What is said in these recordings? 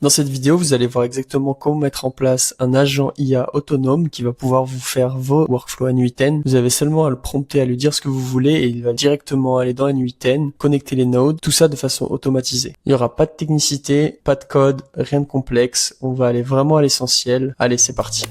Dans cette vidéo, vous allez voir exactement comment mettre en place un agent IA autonome qui va pouvoir vous faire vos workflows N8N. Vous avez seulement à le prompter, à lui dire ce que vous voulez et il va directement aller dans N8N, connecter les nodes, tout ça de façon automatisée. Il n'y aura pas de technicité, pas de code, rien de complexe. On va aller vraiment à l'essentiel. Allez, c'est parti.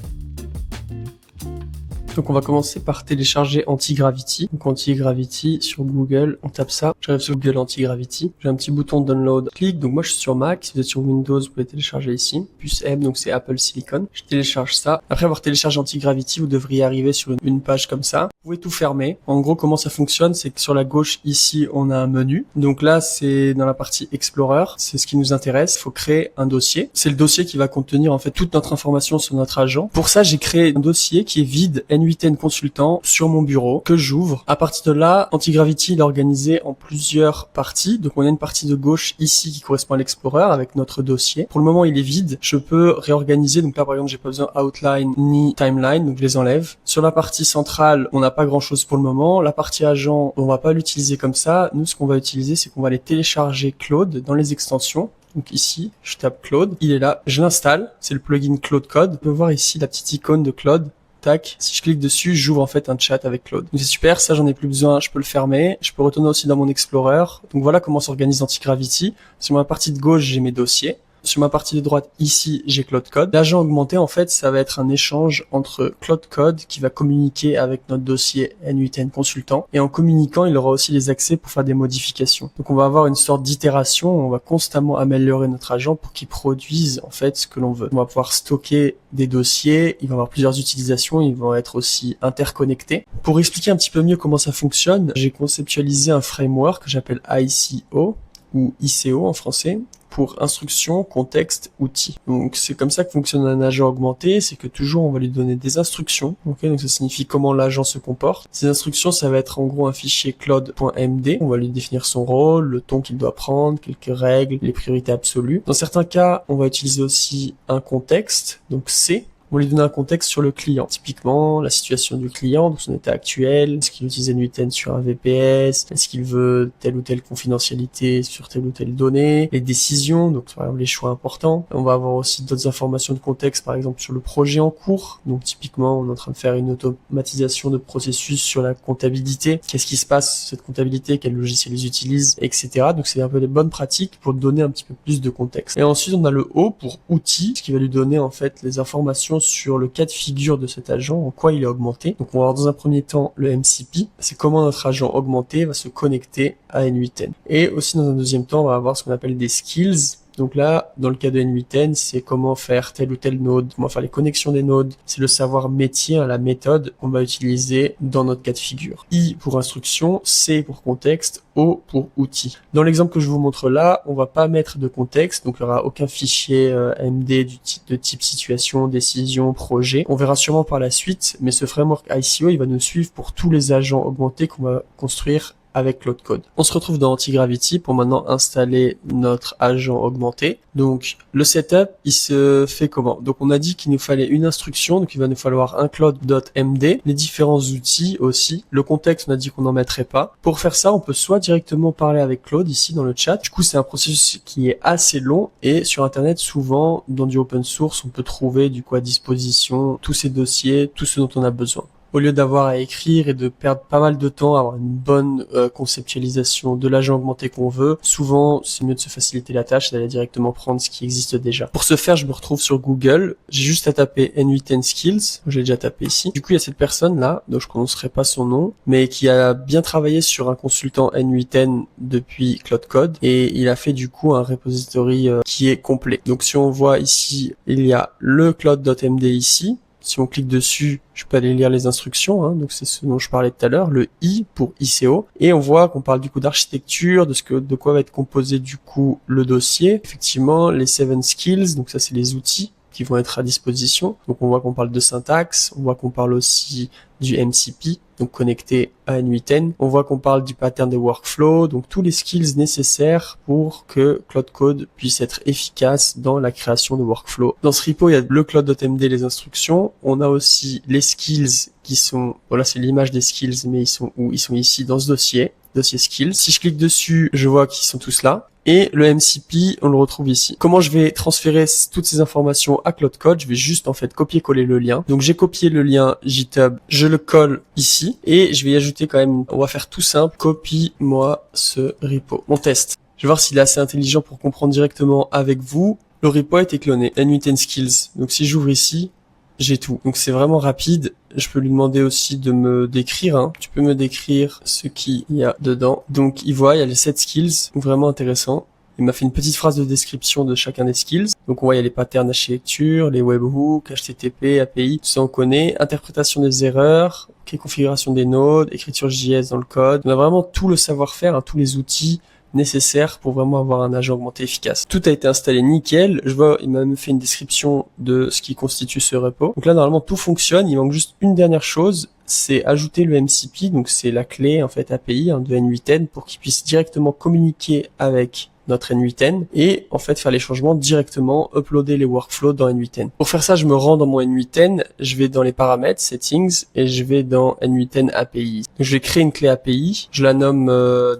Donc on va commencer par télécharger Antigravity. Donc Antigravity sur Google, on tape ça. J'arrive sur Google Antigravity. J'ai un petit bouton download. Clique. Donc moi je suis sur Mac. Si vous êtes sur Windows, vous pouvez télécharger ici. Puce M, donc c'est Apple Silicon. Je télécharge ça. Après avoir téléchargé Antigravity, vous devriez arriver sur une page comme ça. Vous pouvez tout fermer. En gros, comment ça fonctionne, c'est que sur la gauche ici, on a un menu. Donc là, c'est dans la partie Explorer. C'est ce qui nous intéresse. Il faut créer un dossier. C'est le dossier qui va contenir en fait toute notre information sur notre agent. Pour ça, j'ai créé un dossier qui est vide N8N consultant sur mon bureau que j'ouvre. À partir de là, Antigravity il est organisé en plusieurs parties. Donc on a une partie de gauche ici qui correspond à l'Explorer avec notre dossier. Pour le moment, il est vide. Je peux réorganiser. Donc là, par exemple, j'ai pas besoin Outline ni Timeline, donc je les enlève. Sur la partie centrale, on n'a pas grand chose pour le moment. La partie agent, on va pas l'utiliser comme ça. Nous, ce qu'on va utiliser, c'est qu'on va aller télécharger Claude dans les extensions. Donc ici, je tape Claude. Il est là. Je l'installe. C'est le plugin Claude Code. On peut voir ici la petite icône de Claude. Tac. Si je clique dessus, j'ouvre en fait un chat avec Claude. Donc c'est super, ça j'en ai plus besoin, je peux le fermer. Je peux retourner aussi dans mon Explorer. Donc voilà comment s'organise Antigravity. Sur ma partie de gauche, j'ai mes dossiers. Sur ma partie de droite, ici, j'ai Claude Code. L'agent augmenté, en fait, ça va être un échange entre Claude Code qui va communiquer avec notre dossier N8N consultant. Et en communiquant, il aura aussi les accès pour faire des modifications. Donc on va avoir une sorte d'itération, on va constamment améliorer notre agent pour qu'il produise, en fait, ce que l'on veut. On va pouvoir stocker des dossiers, il va y avoir plusieurs utilisations, ils vont être aussi interconnectés. Pour expliquer un petit peu mieux comment ça fonctionne, j'ai conceptualisé un framework que j'appelle ICO, ou ICO en français, pour instruction, contexte, outils. Donc c'est comme ça que fonctionne un agent augmenté, c'est que toujours on va lui donner des instructions. Ok, donc ça signifie comment l'agent se comporte. Ces instructions, ça va être en gros un fichier cloud.md. On va lui définir son rôle, le ton qu'il doit prendre, quelques règles, les priorités absolues. Dans certains cas, on va utiliser aussi un contexte, donc C. On va lui donner un contexte sur le client. Typiquement, la situation du client, donc son état actuel, est-ce qu'il utilise N8N sur un VPS, est-ce qu'il veut telle ou telle confidentialité sur telle ou telle donnée, les décisions, donc par exemple les choix importants. On va avoir aussi d'autres informations de contexte, par exemple sur le projet en cours. Donc typiquement, on est en train de faire une automatisation de processus sur la comptabilité. Qu'est-ce qui se passe cette comptabilité, quel logiciel ils utilisent, etc. Donc c'est un peu des bonnes pratiques pour donner un petit peu plus de contexte. Et ensuite, on a le O pour outils, ce qui va lui donner en fait les informations sur le cas de figure de cet agent, en quoi il est augmenté. Donc on va avoir dans un premier temps le MCP, c'est comment notre agent augmenté va se connecter à N8N. Et aussi dans un deuxième temps, on va avoir ce qu'on appelle des skills. Donc là, dans le cas de N8N, c'est comment faire telle ou telle node, comment faire les connexions des nodes. C'est le savoir métier, la méthode qu'on va utiliser dans notre cas de figure. I pour instruction, C pour contexte, O pour outil. Dans l'exemple que je vous montre là, on va pas mettre de contexte, donc il n'y aura aucun fichier MD de type situation, décision, projet. On verra sûrement par la suite, mais ce framework ICO, il va nous suivre pour tous les agents augmentés qu'on va construire avec Claude Code. On se retrouve dans Antigravity pour maintenant installer notre agent augmenté. Donc le setup, il se fait comment? Donc on a dit qu'il nous fallait une instruction, donc il va nous falloir un Claude.md, les différents outils aussi. Le contexte, on a dit qu'on n'en mettrait pas. Pour faire ça, on peut soit directement parler avec Claude ici dans le chat. Du coup, c'est un processus qui est assez long et sur Internet, souvent, dans du open source, on peut trouver du coup à disposition tous ces dossiers, tout ce dont on a besoin. Au lieu d'avoir à écrire et de perdre pas mal de temps à avoir une bonne conceptualisation de l'agent augmenté qu'on veut, souvent c'est mieux de se faciliter la tâche et d'aller directement prendre ce qui existe déjà. Pour ce faire, je me retrouve sur Google, j'ai juste à taper N8N Skills, j'ai déjà tapé ici. Du coup, il y a cette personne là, dont je ne prononcerai pas son nom, mais qui a bien travaillé sur un consultant N8N depuis Claude Code et il a fait du coup un repository qui est complet. Donc si on voit ici, il y a le Claude.md ici. Si on clique dessus, je peux aller lire les instructions, hein, donc c'est ce dont je parlais tout à l'heure, le I pour ICO, et on voit qu'on parle du coup d'architecture, de quoi va être composé du coup le dossier. Effectivement, les 7 skills, donc ça c'est les outils qui vont être à disposition. Donc on voit qu'on parle de syntaxe, on voit qu'on parle aussi du MCP, donc connecté à N8N. On voit qu'on parle du pattern des workflows, donc tous les skills nécessaires pour que Claude Code puisse être efficace dans la création de workflows. Dans ce repo, il y a le Claude.md, les instructions. On a aussi les skills qui sont, voilà, c'est l'image des skills, mais ils sont où? Ils sont ici dans ce dossier skills. Si je clique dessus, je vois qu'ils sont tous là. Et le MCP, on le retrouve ici. Comment je vais transférer toutes ces informations à Cloud Code? Je vais juste en fait copier-coller le lien. Donc j'ai copié le lien GitHub, je le colle ici et je vais y ajouter quand même, on va faire tout simple, copie-moi ce repo. On teste. Je vais voir s'il est assez intelligent pour comprendre directement avec vous. Le repo a été cloné, N8N Skills. Donc si j'ouvre ici, j'ai tout. Donc c'est vraiment rapide. Je peux lui demander aussi de me décrire. Hein. Tu peux me décrire ce qu'il y a dedans. Donc il voit, il y a les 7 skills, vraiment intéressant. Il m'a fait une petite phrase de description de chacun des skills. Donc on voit il y a les patterns d'architecture, les webhooks, HTTP, API, tout ça on connaît. Interprétation des erreurs, configuration des nodes, écriture JS dans le code. On a vraiment tout le savoir-faire, hein, tous les outils nécessaires pour vraiment avoir un agent augmenté efficace. Tout a été installé nickel. Je vois, il m'a même fait une description de ce qui constitue ce repo. Donc là, normalement, tout fonctionne. Il manque juste une dernière chose, c'est ajouter le MCP. Donc c'est la clé, en fait, API de N8N pour qu'il puisse directement communiquer avec notre N8N et en fait faire les changements directement, uploader les workflows dans N8N. Pour faire ça, je me rends dans mon N8N, je vais dans les paramètres, settings et je vais dans N8N API. Donc, je vais créer une clé API, je la nomme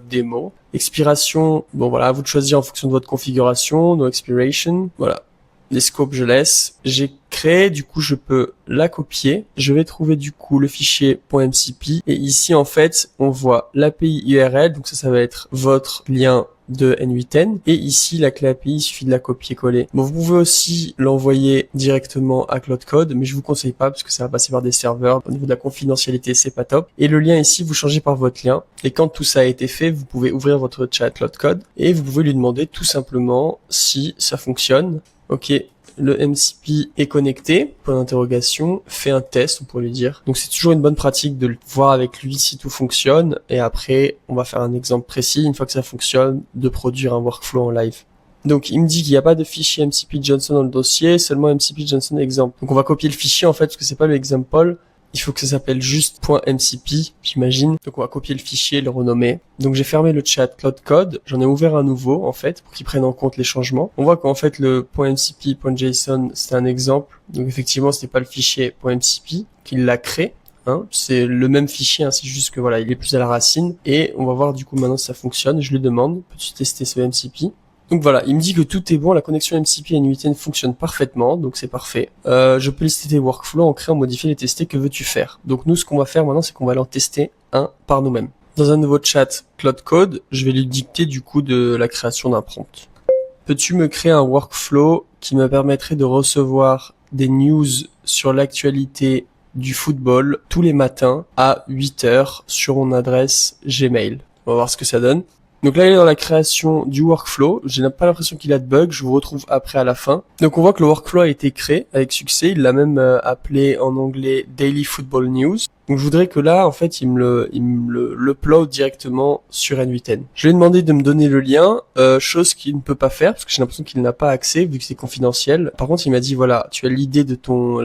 démo. Expiration, bon voilà, à vous de choisir en fonction de votre configuration, no expiration, voilà. Les scopes, je laisse. J'ai créé, du coup, je peux la copier. Je vais trouver, du coup, le fichier .mcp. Et ici, en fait, on voit l'API URL. Donc ça va être votre lien de N8N. Et ici, la clé API, il suffit de la copier-coller. Bon, vous pouvez aussi l'envoyer directement à Cloud Code, mais je vous conseille pas parce que ça va passer par des serveurs. Au niveau de la confidentialité, c'est pas top. Et le lien ici, vous changez par votre lien. Et quand tout ça a été fait, vous pouvez ouvrir votre chat Cloud Code et vous pouvez lui demander tout simplement si ça fonctionne. Ok, le MCP est connecté, point d'interrogation, fait un test, on pourrait lui dire. Donc c'est toujours une bonne pratique de le voir avec lui si tout fonctionne, et après on va faire un exemple précis, une fois que ça fonctionne, de produire un workflow en live. Donc il me dit qu'il n'y a pas de fichier MCP Johnson dans le dossier, seulement MCP Johnson exemple. Donc on va copier le fichier en fait, parce que c'est pas le example. Il faut que ça s'appelle juste .mcp, j'imagine. Donc on va copier le fichier, le renommer. Donc j'ai fermé le chat Cloud Code, j'en ai ouvert un nouveau en fait pour qu'il prenne en compte les changements. On voit qu'en fait le .mcp.json c'est un exemple. Donc effectivement c'était pas le fichier .mcp qu'il l'a créé. Hein, c'est le même fichier, hein, c'est juste que voilà il est plus à la racine. Et on va voir du coup maintenant si ça fonctionne. Je lui demande, peux-tu tester ce MCP? Donc voilà, il me dit que tout est bon, la connexion MCP et N8N fonctionne parfaitement, donc c'est parfait. Je peux lister tes workflows, en créer, en modifier, les tester, que veux-tu faire? Donc nous, ce qu'on va faire maintenant, c'est qu'on va aller en tester un par nous-mêmes. Dans un nouveau chat Cloud Code, je vais lui dicter du coup de la création d'un prompt. Peux-tu me créer un workflow qui me permettrait de recevoir des news sur l'actualité du football tous les matins à 8h sur mon adresse Gmail? On va voir ce que ça donne. Donc là, il est dans la création du workflow. J'ai pas l'impression qu'il a de bug. Je vous retrouve après à la fin. Donc on voit que le workflow a été créé avec succès. Il l'a même appelé en anglais Daily Football News. Donc je voudrais que là, en fait, il me l'upload directement sur N8N. Je lui ai demandé de me donner le lien, chose qu'il ne peut pas faire parce que j'ai l'impression qu'il n'a pas accès vu que c'est confidentiel. Par contre, il m'a dit voilà, tu as l'ID de ton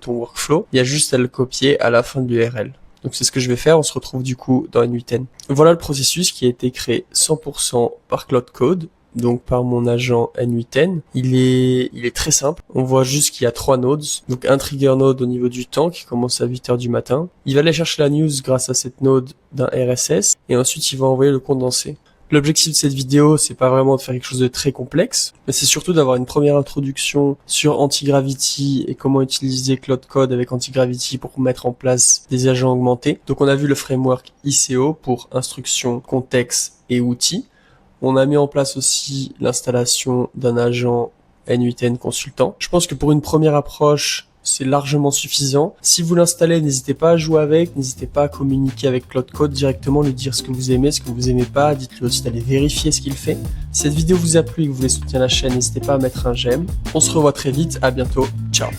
workflow. Il y a juste à le copier à la fin de l'URL. Donc c'est ce que je vais faire, on se retrouve du coup dans N8N. Voilà le processus qui a été créé 100% par Cloud Code, donc par mon agent N8N. Il est très simple, on voit juste qu'il y a 3 nodes, donc un trigger node au niveau du temps qui commence à 8h du matin. Il va aller chercher la news grâce à cette node d'un RSS, et ensuite il va envoyer le condensé. L'objectif de cette vidéo, c'est pas vraiment de faire quelque chose de très complexe, mais c'est surtout d'avoir une première introduction sur Antigravity et comment utiliser Cloud Code avec Antigravity pour mettre en place des agents augmentés. Donc on a vu le framework ICO pour instruction, contexte et outils. On a mis en place aussi l'installation d'un agent N8N consultant. Je pense que pour une première approche, c'est largement suffisant. Si vous l'installez, n'hésitez pas à jouer avec, n'hésitez pas à communiquer avec Cloud Code directement, lui dire ce que vous aimez, ce que vous aimez pas, dites-lui aussi d'aller vérifier ce qu'il fait. Si cette vidéo vous a plu et que vous voulez soutenir la chaîne, n'hésitez pas à mettre un j'aime. On se revoit très vite, à bientôt, ciao.